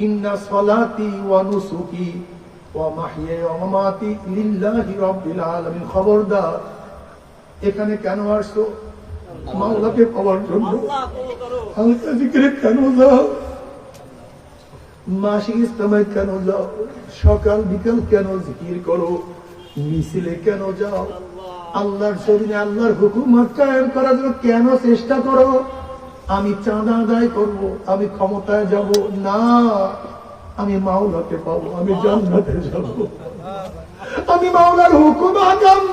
ইন্না সালাতি ওয়া নুসুকি ওয়া মাহইয়ায়া ওয়া মামাতি লিল্লাহি রাব্বিল আলামিন। খবরদার, এখানে কেন আসছো? মাওলাকে পাওয়ার জন্য। হালকা জিকিরে কেন যাও? মাসিক ইস্তেমায় কেন যাও? সকাল বিকাল কেন জিকির করো? মিছিলে কেন যাও? আল্লাহর জমিনে আল্লাহর হুকুমত কায়েম করার জন্য কেন চেষ্টা করো? আমি চাঁদা আদায় করব, আমি ক্ষমতায় যাব না, আমি মাওলাকে পাবো, আমি জান্নাতে যাব, আমি মাওলার হুকুম আকাম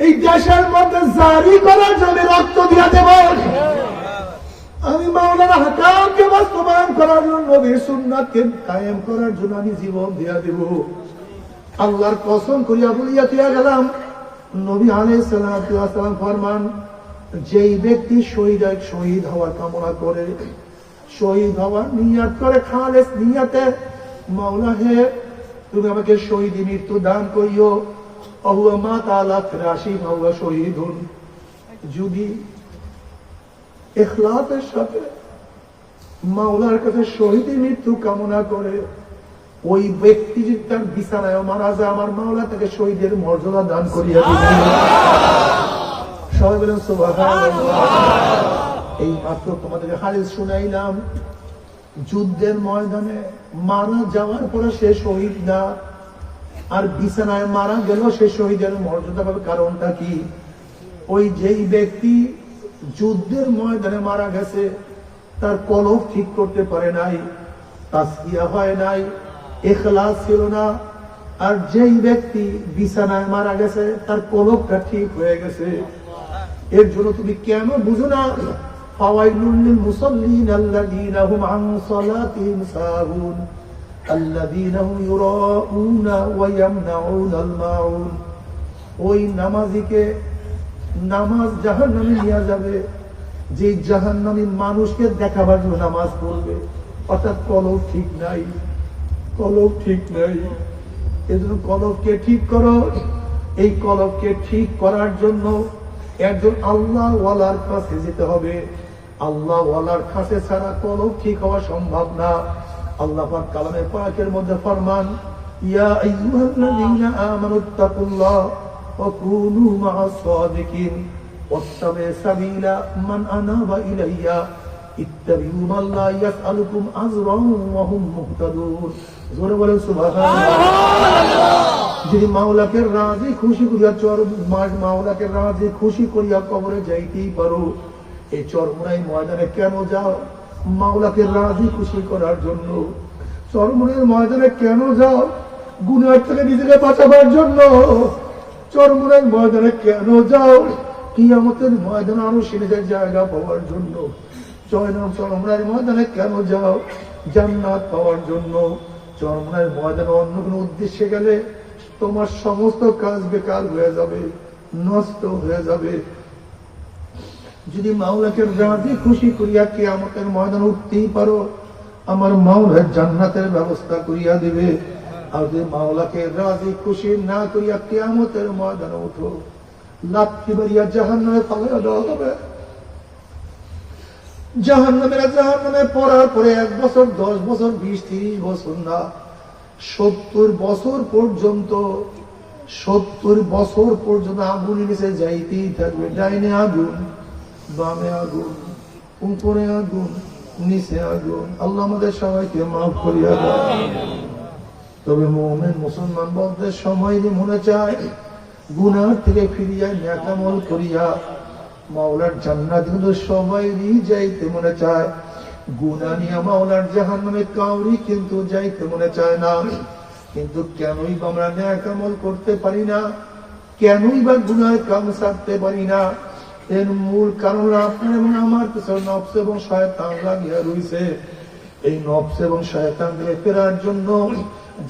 এই দেশের মধ্যে জারি করার জন্য রক্ত দিয়ে দেব, আমি মাওলার হাকামকে বাস্তবায়ন করার জন্য নবীর সুন্নাতকে কায়েম করার জন্য আমি জীবন দিয়ে দেব। আল্লাহর কসম করিয়া বলিয়া দিয়া গেলাম, নবী আলাইহিস সালাতু ওয়াস সালাম ফরমান, যেই ব্যক্তি শহীদ হওয়ার কামনা করে, শহীদ হওয়ার নিয়াত করে, খালেস নিয়াতে, মাওলা হে তুমি আমাকে শহীদি মৃত্যু দান করিও, অহুয়া মাতা আলা ফিরাশি ফাহুয়া শহীদুন। যদি ইখলাসের সাথে মাওলার কাছে শহীদি মৃত্যু কামনা করে, ওই ব্যক্তি যদি তার বিছানায় মারা যায়, আমার মাওলা তাকে শহীদের মর্যাদা দান করিয়া দিবেন। সবাই বলেন সুবহানাল্লাহ। এই মাত্র তোমাদেরকে হাদিস শুনাইলাম, যুদ্ধের ময়দানে মারা যাওয়ার পরে সে শহীদ না, আর বিছানায় মারা গেল সে শহীদের মর্যাদা পাবে। কারণটা কি? ওই যেই ব্যক্তি যুদ্ধের ময়দানে মারা গেছে, তার কলব ঠিক করতে পারে নাই, তাসকিয়া হয় নাই, ইখলাস ছিল না। আর যেই ব্যক্তি বিছানায় মারা গেছে, তার কলবটা ঠিক হয়ে গেছে। এর জন্য তুমি কেন বুঝো না? ফাওয়াইলুল লিল মুসাল্লিন আল্লাযীনা হুম আন সালাতিহিম সাহুন আল্লাযীনা হুম ইউরাউনা ওয়া ইয়ামনাউনাল মাউন। ওই নামাজীকে নামাজ জাহান্নামে নিয়ে যাবে, যে জাহান্নামী মানুষকে দেখাবার জন্য নামাজ পড়বে, অর্থাৎ কলব ঠিক নাই, কলব ঠিক নাই। এজন্য কলবকে ঠিক করো। এই কলবকে ঠিক করার জন্য একজন আল্লাহ ওয়ালার কাছে যেতে হবে। আল্লাহ ওয়ালার কাছে ছাড়া কলব ঠিক হওয়া সম্ভব না। আল্লাহ পাক কালামে পাকের মধ্যে ফরমান, ইয়া আইয়ুহাল্লাযীনা আমানুত্তাকুল্লাহ ওয়া কুনু মা'আস সাদিকিন ওয়াত্তাবি'উ সাবিলা মান আনাবা ইলাইয়া ইত্তাবি'উ মা লা ইয়াসআলুকুম আজরান ওয়া হুম মুহতাদুন। জোরে বলেন সুবহানাল্লাহ। যদি মাওলাকে রাজি খুশি করিয়া মাওলাকে রাজি খুশি করিয়া কবরে যাইতেই পারো, এই চরমোনাই ময়দানে কেন যাও? মাওলাকে রাজি খুশি করার জন্য। চরমোনাই ময়দানে কেন যাও? গুনাহ থেকে নিজেকে বাঁচাবার জন্য। চরমোনাই ময়দানে কেন যাও? কিয়ামতের ময়দানে আরো সিনেজার জায়গা পাওয়ার জন্য। চরমোনাই ময়দানে কেন যাও? জান্নাত পাওয়ার জন্য। চরমোনাই ময়দানে অন্য কোনো উদ্দেশ্যে গেলে তোমার সমস্ত কাজ বেকার হয়ে যাবে, নষ্ট হয়ে যাবে। যদি মাওলাকে রাজি খুশি করিয়া কিয়ামতের ময়দান উঠতেই পারো, আমার মাওলা জান্নাতের ব্যবস্থা করিয়া দিবে। আর যদি মাওলাকে রাজি খুশি না করিয়া কিয়ামতের ময়দানে উঠো, লাথি মারিয়া জাহান্নামে ফালাইয়া দেওয়া হবে। জাহান্নামে পড়ার পরে 1 বছর, 10 বছর, 20, 30 বছর না, 70 বছর পর্যন্ত, 70 বছর পর্যন্ত আগুনের নিচে যাইতেই থাকবে। ডাইনে আগুন, বামে আগুন, উপরে আগুন, নিচে আগুন। আল্লাহ আমাদের সবাইকে মাফ করিয়া দেয়। তবে মুমিন মুসলমান বলতে সময় মনে চায় গুনাহ থেকে ফিরিয়া নেক আমল করিয়া মাওলার জান্নাত কিন্তু সবাইরই যাইতে মনে চায়। গুনাহ নিয়ে মাওলার জাহান্নামে কাউরি কিন্তু যাইতে মনে চায় না। কিন্তু কেনই বা আমরা নেক আমল করতে পারি না? কেনই বা গুনাহের কাম ছাড়তে পারি না? এর মূল কারণ আপনার এবং আমার পিছনে নফস এবং শয়তান লাগিয়া রয়েছে। এই নফস এবং শয়তান থেকে ফেরার জন্য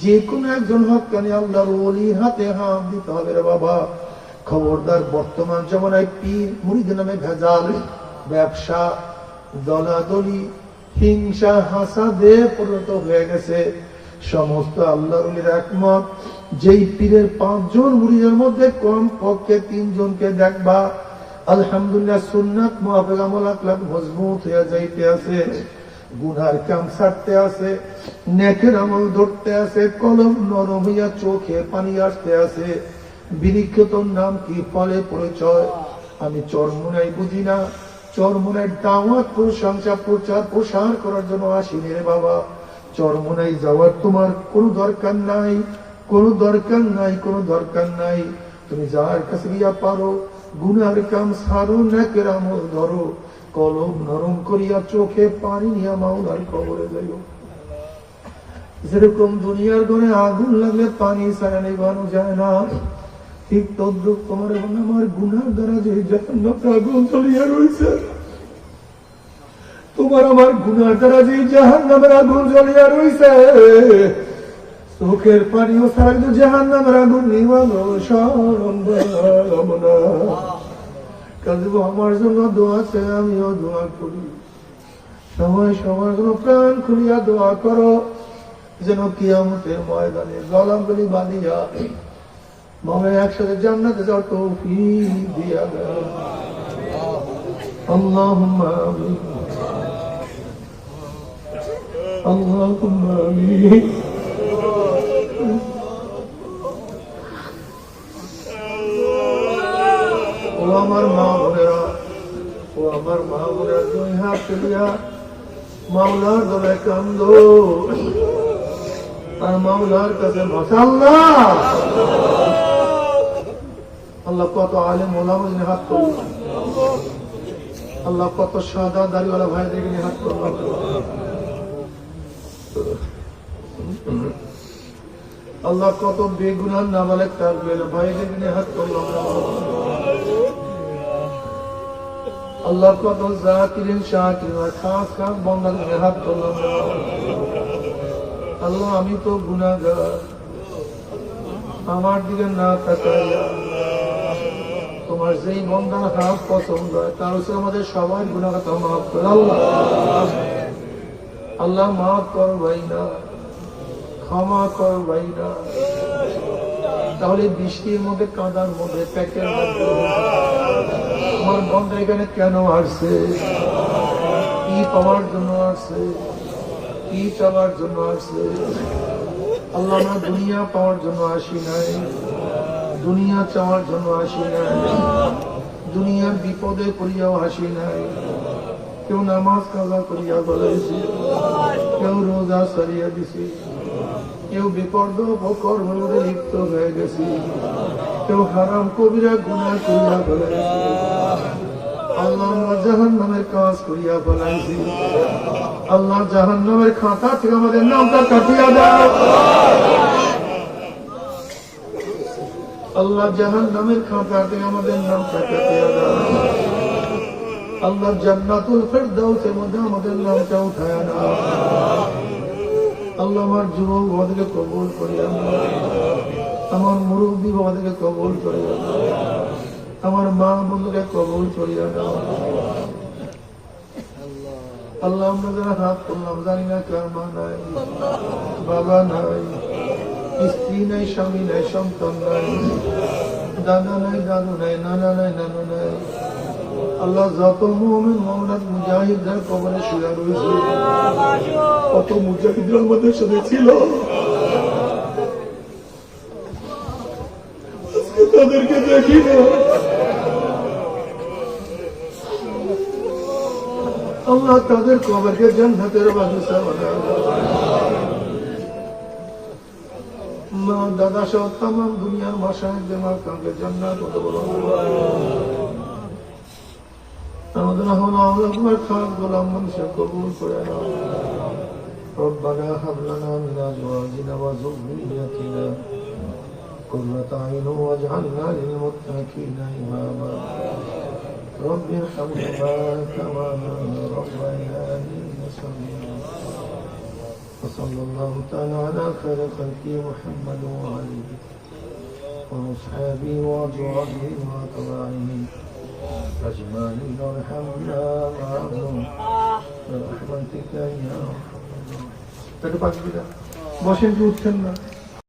যে কোনো একজন হক্কানি আল্লাহর ওলির হাতে হাত দিতে হবে রে বাবা। খবরদার, বর্তমান জমানায় পীর মুরিদ নামে ভেজাল, ব্যবসা, দলাদলি, হিংসা, হাসাদে পরিণত হয়ে গেছে। সমস্ত আল্লাহর ওলির একমত, যেই পীরের 5 জন মুরিদের মধ্যে কম পক্ষে 3 জনকে দেখবা আলহামদুলিল্লাহ সুন্নাত মুআফিক আমল আখলাক মজবুত হয়ে যাইতে আছে, গুনার কাম ছাড়তে আছে, নেকের আমল ধরতে আছে, কলম নরম হইয়া চোখে পানি আসতে আছে। বৃক্ষ তোর নাম কি, ফলে পরিচয়। আমি চরমোনাই বুঝি না, চরমোনাই দাওয়াত প্রশংসা প্রচার প্রসার করার জন্য আসিনি রে বাবা। চরমোনাই যাওয়ার তোমার কোনো দরকার নাই, কোনো দরকার নাই, কোনো দরকার নাই। তুমি যার কাছে গিয়া পারো গুনার কাম সারো, নেকের আমল ধরো, কলম নরম করিয়া চোখে পানি নিয়া মাওলার কবরে যাইও। যেরকম দুনিয়ার ঘরে আগুন লাগলে পানি ছাড়া নিভানো যায় না, ঠিক তদ্রুপ তোমার এবং আমার গুনার দ্বারা যে জাহান্নামের আগুন জ্বলিয়া রয়েছে, তোমার আমার গুনার দ্বারা যে জাহান্নামের আগুন জ্বলিয়া রয়েছে, চোখের পানিও ছাড়া কিন্তু জাহান্নামের আগুন নিভানো সম্ভব না। কাজে আমার জন্য দোয়া চাই, আমিও দোয়া করি। সবাই সবার জন্য প্রাণ খুলিয়া দোয়া করো, যেন কিয়ামতের ময়দানে গলাগুলি বাঁধিয়া মামা একসাথে জান্নাতে যাওয়ার তৌফিক দিয়া দাও। আল্লাহুম্মা আমিন, আল্লাহুম্মা আমিন। ও আমার মা বোনেরা, ও আমার মা বোনেরা, দুই হাত তুলিয়া মাওলার দলে কান্দো আর মাওলার কাছে মাশাআল্লাহ। আল্লাহ কত আলেম ওলামা নিয়ে হাত করল, আল্লাহ কত সাদা দাড়িওয়ালা ভাইদেরকে নিয়ে হাত করল, আল্লাহ কত বেগুনার নাবালেক তাকবীর ভাইদেরকে নিয়ে হাত করল, আল্লাহ কত জাকিরিন শাকিরিন আর খাস খাস বান্দাদের নিয়ে হাত করল। আল্লাহ আমি তো গুনাহগার, আমার দিকে না তাকাইয়া তোমার যেই বান্দার হাত পছন্দ হয় তার হচ্ছে আমাদের সবাই গুনাহ কথা মাফ করে। আল্লাহ আল্লাহ মাফ কর ভাই না, ক্ষমা কর ভাই না। তাহলে বৃষ্টির মধ্যে কাঁদার মধ্যে প্যাকের মধ্যে আমার বান্দা এখানে কেন আসছে, কি পাওয়ার জন্য আসছে, কি চাওয়ার জন্য আসছে? আল্লাহ আমরা দুনিয়া পাওয়ার জন্য আসি নাই, দুনিয়া চাওয়ার জন্য আসি নাই, দুনিয়ার বিপদে করিয়াও আসি নাই। কেউ নামাজ কাজা করিয়া বলাইছি, কেউ রোজা সারিয়া দিছি, কেউ বিপদ কর্মের মধ্যে লিপ্ত হয়ে গেছি, কেউ হারাম কবিরা গুনাহ করিয়া বলাইছি। আল্লাহ আমরা জাহান্নামের কাজ করিয়া বলাইছি। আল্লাহ জাহান্নামের খাতা থেকে আমাদের নামটা কাটিয়া দাও। আল্লাহ জাহান্নামের খাতা থেকে আমাদের নামটা কাটিয়া দাও। আল্লাহ জান্নাতুল ফেরদাউসের মধ্যে আমাদের নামটা উঠায়া দাও। আল্লাহ আমার যুবক বাবাদেরকে কবুল করিয়া দাও, আমার মুরব্বী বাবাদেরকে কবুল করিয়া দাও, আমার মা বন্ধুকে কবুল করিয়া দাও। আল্লাহ আমরা যারা হাত করলাম জানি না কার মা নাই, বাবা নাই, স্ত্রী নাই, স্বামী নাই, সন্তান নাই, দাদা নাই, দাদু নাই, নানা নাই, নানু নাই। আল্লাহ যত মুমিন মুমিনাত মুজাহিদদের কবরে শুয়ে রয়েছে, কত মুজাহিদরা আমাদের সাথে ছিল, তাদেরকে দেখি না। আল্লাহ তাদের কবরকে জান্নাতের বাগিচা বানাও। মা দাদা সহ তামাম দুনিয়ার মাশায়েখদের মাকামকে জান্নাত ওয়াত আমাদের আল্লাহর খাস গোলাম মানুষে কবুল করে নাও। রব্বানা হাব লানা মিন আজওয়াজিনা ওয়া যুররিয়্যাতিনা কুররাতা আইন ওয়াজআলনা লিল মুত্তাকিনা ইমামা। رب ارحمهما كما ربياني صغيرا. وصلى الله تعالى على خير خلقه محمد وآله وأصحابه وأزواجه وأتباعه أجمعين وارحمنا معهم برحمتك يا أرحم الراحمين. বসেন কি উঠছেন না?